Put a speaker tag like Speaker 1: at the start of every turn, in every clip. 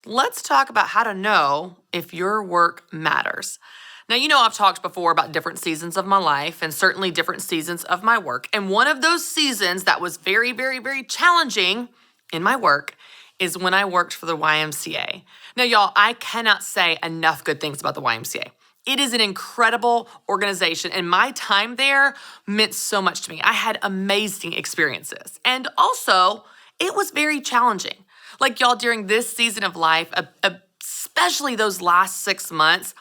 Speaker 1: Let's talk about how to know if your work matters. Now, I've talked before about different seasons of my life and certainly different seasons of my work. And one of those seasons that was very, very, very challenging in my work is when I worked for the YMCA. Now, y'all, I cannot say enough good things about the YMCA. It is an incredible organization, and my time there meant so much to me. I had amazing experiences. And also, it was very challenging. Like, y'all, during this season of life, especially those last 6 months,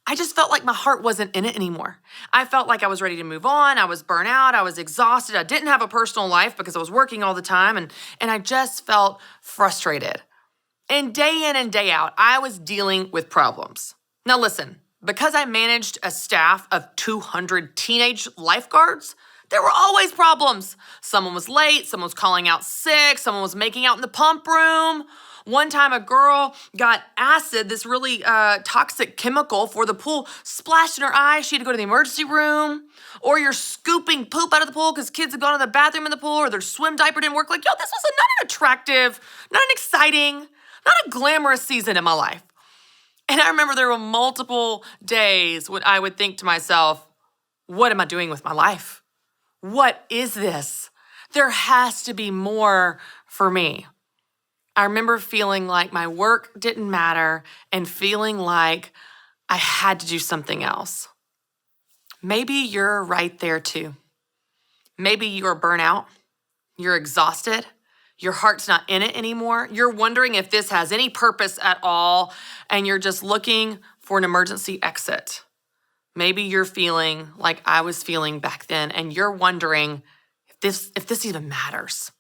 Speaker 1: I just felt like my heart wasn't in it anymore. I felt like I was ready to move on. I was burnt out. I was exhausted. I didn't have a personal life because I was working all the time, and I just felt frustrated. And day in and day out, I was dealing with problems. Now listen, because I managed a staff of 200 teenage lifeguards, there were always problems. Someone was late, someone was calling out sick, someone was making out in the pump room. One time a girl got acid, this really toxic chemical for the pool, splashed in her eye. She had to go to the emergency room. Or you're scooping poop out of the pool because kids have gone to the bathroom in the pool, or their swim diaper didn't work. Like, this was not an attractive, not an exciting, not a glamorous season in my life. And I remember there were multiple days when I would think to myself, what am I doing with my life? What is this? There has to be more for me. I remember feeling like my work didn't matter and feeling like I had to do something else. Maybe you're right there too. Maybe you're burnt out, you're exhausted, your heart's not in it anymore. You're wondering if this has any purpose at all, and you're just looking for an emergency exit. Maybe you're feeling like I was feeling back then, and you're wondering if this even matters,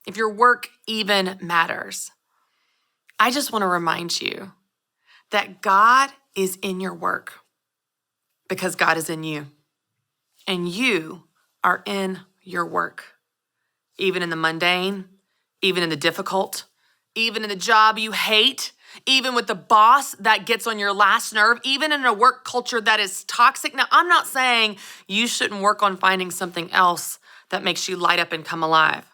Speaker 1: if your work even matters. I just want to remind you that God is in your work because God is in you, and you are in your work, even in the mundane, even in the difficult, even in the job you hate, even with the boss that gets on your last nerve, even in a work culture that is toxic. Now, I'm not saying you shouldn't work on finding something else that makes you light up and come alive,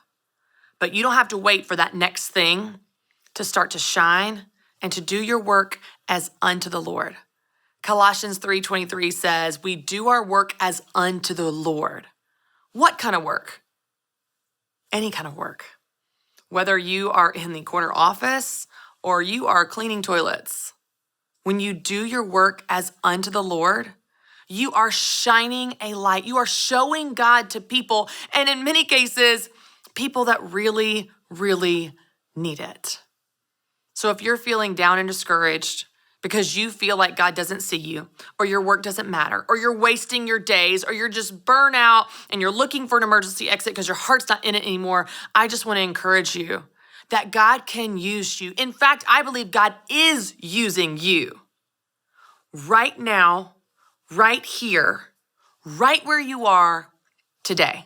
Speaker 1: but you don't have to wait for that next thing to start to shine and to do your work as unto the Lord. Colossians 3:23 says, we do our work as unto the Lord. What kind of work? Any kind of work. Whether you are in the corner office or you are cleaning toilets, when you do your work as unto the Lord, you are shining a light. You are showing God to people, and in many cases, people that really, really need it. So if you're feeling down and discouraged because you feel like God doesn't see you, or your work doesn't matter, or you're wasting your days, or you're just burnt out and you're looking for an emergency exit because your heart's not in it anymore, I just want to encourage you that God can use you. In fact, I believe God is using you right now, right here, right where you are today.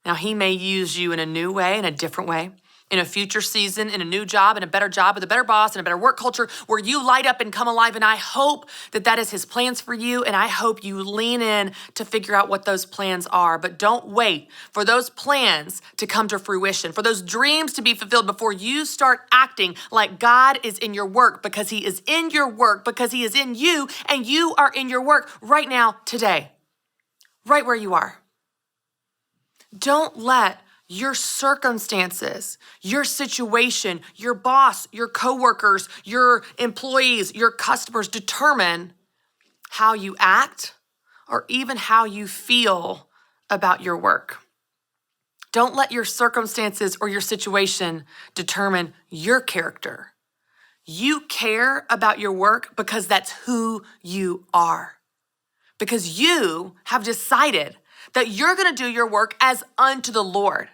Speaker 1: Now, he may use you in a new way, in a different way, in a future season, in a new job, in a better job, with a better boss, in a better work culture where you light up and come alive. And I hope that that is his plans for you. And I hope you lean in to figure out what those plans are. But don't wait for those plans to come to fruition, for those dreams to be fulfilled before you start acting like God is in your work, because he is in your work, because he is in you, and you are in your work right now, today, right where you are. Don't let your circumstances, your situation, your boss, your coworkers, your employees, your customers determine how you act or even how you feel about your work. Don't let your circumstances or your situation determine your character. You care about your work because that's who you are. Because you have decided that you're going to do your work as unto the Lord.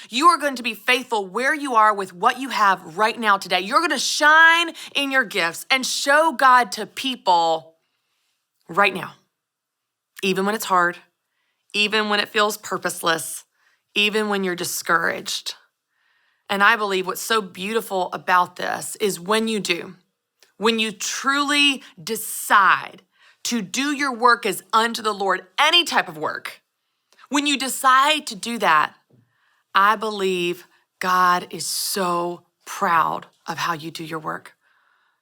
Speaker 1: You are going to be faithful where you are with what you have right now today. You're going to shine in your gifts and show God to people right now, even when it's hard, even when it feels purposeless, even when you're discouraged. And I believe what's so beautiful about this is when you do, when you truly decide to do your work as unto the Lord, any type of work, when you decide to do that, I believe God is so proud of how you do your work.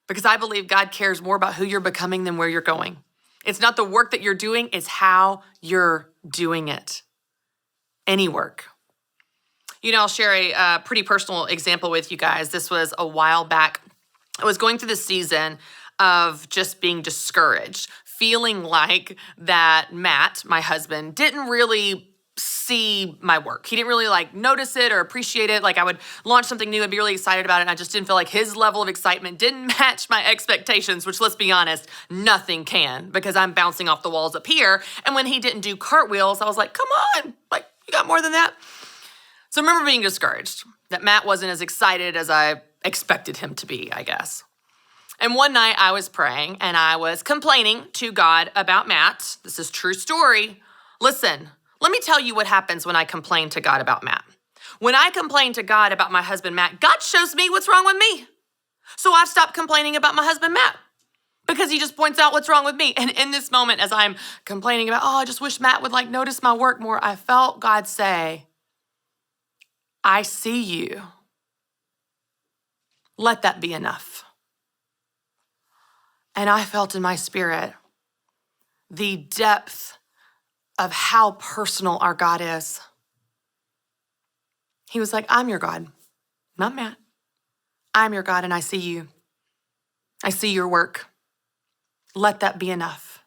Speaker 1: because I believe God cares more about who you're becoming than where you're going. It's not the work that you're doing, it's how you're doing it. Any work. I'll share a pretty personal example with you guys. This was a while back. I was going through the season of just being discouraged, feeling like that Matt, my husband, didn't really see my work. He didn't really notice it or appreciate it. I would launch something new and be really excited about it, and I just didn't feel like his level of excitement didn't match my expectations, which, let's be honest, nothing can, because I'm bouncing off the walls up here. And when he didn't do cartwheels, I was like, come on, you got more than that? So I remember being discouraged that Matt wasn't as excited as I expected him to be, I guess. And one night I was praying and I was complaining to God about Matt. This is true story. Listen, let me tell you what happens when I complain to God about Matt. When I complain to God about my husband, Matt, God shows me what's wrong with me. So I've stopped complaining about my husband, Matt, because he just points out what's wrong with me. And in this moment, as I'm complaining about, I just wish Matt would notice my work more, I felt God say, I see you. Let that be enough. And I felt in my spirit the depth of how personal our God is. He was like, I'm your God, not Matt. I'm your God and I see you. I see your work. Let that be enough.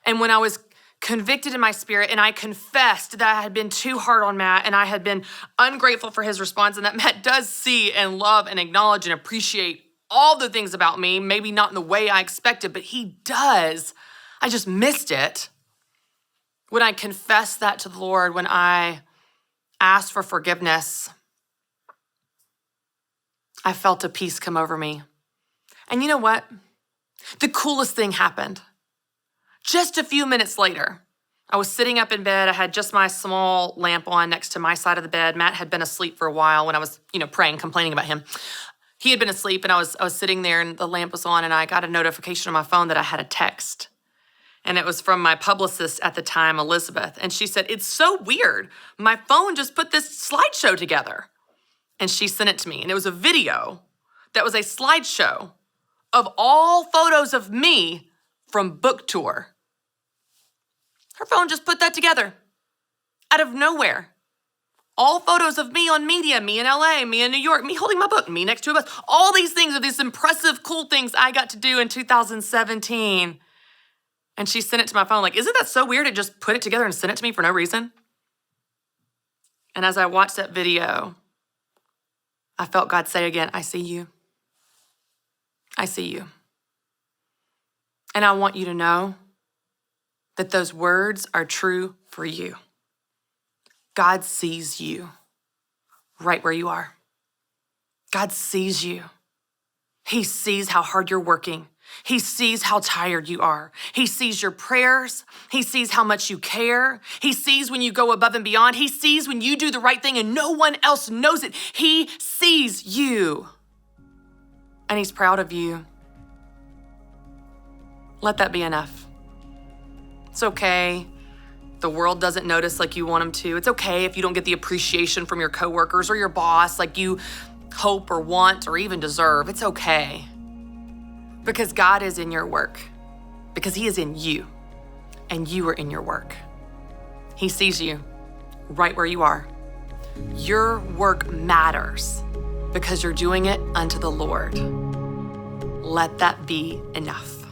Speaker 1: And when I was convicted in my spirit and I confessed that I had been too hard on Matt and I had been ungrateful for his response, and that Matt does see and love and acknowledge and appreciate all the things about me, maybe not in the way I expected, but he does. I just missed it. When I confessed that to the Lord, when I asked for forgiveness, I felt a peace come over me. And you know what? The coolest thing happened. Just a few minutes later, I was sitting up in bed. I had just my small lamp on next to my side of the bed. Matt had been asleep for a while when I was, praying, complaining about him. He had been asleep and I was sitting there and the lamp was on, and I got a notification on my phone that I had a text. And it was from my publicist at the time, Elizabeth. And she said, it's so weird. My phone just put this slideshow together. And she sent it to me. And it was a video that was a slideshow of all photos of me from book tour. Her phone just put that together out of nowhere. All photos of me on media, me in LA, me in New York, me holding my book, me next to a bus. All these things are these impressive, cool things I got to do in 2017. And she sent it to my phone isn't that so weird? It just put it together and sent it to me for no reason. And as I watched that video, I felt God say again, I see you. I see you. And I want you to know that those words are true for you. God sees you right where you are. God sees you. He sees how hard you're working. He sees how tired you are. He sees your prayers. He sees how much you care. He sees when you go above and beyond. He sees when you do the right thing and no one else knows it. He sees you. And he's proud of you. Let that be enough. It's okay. The world doesn't notice like you want them to. It's okay if you don't get the appreciation from your coworkers or your boss like you hope or want or even deserve. It's okay. Because God is in your work. Because he is in you. And you are in your work. He sees you right where you are. Your work matters because you're doing it unto the Lord. Let that be enough.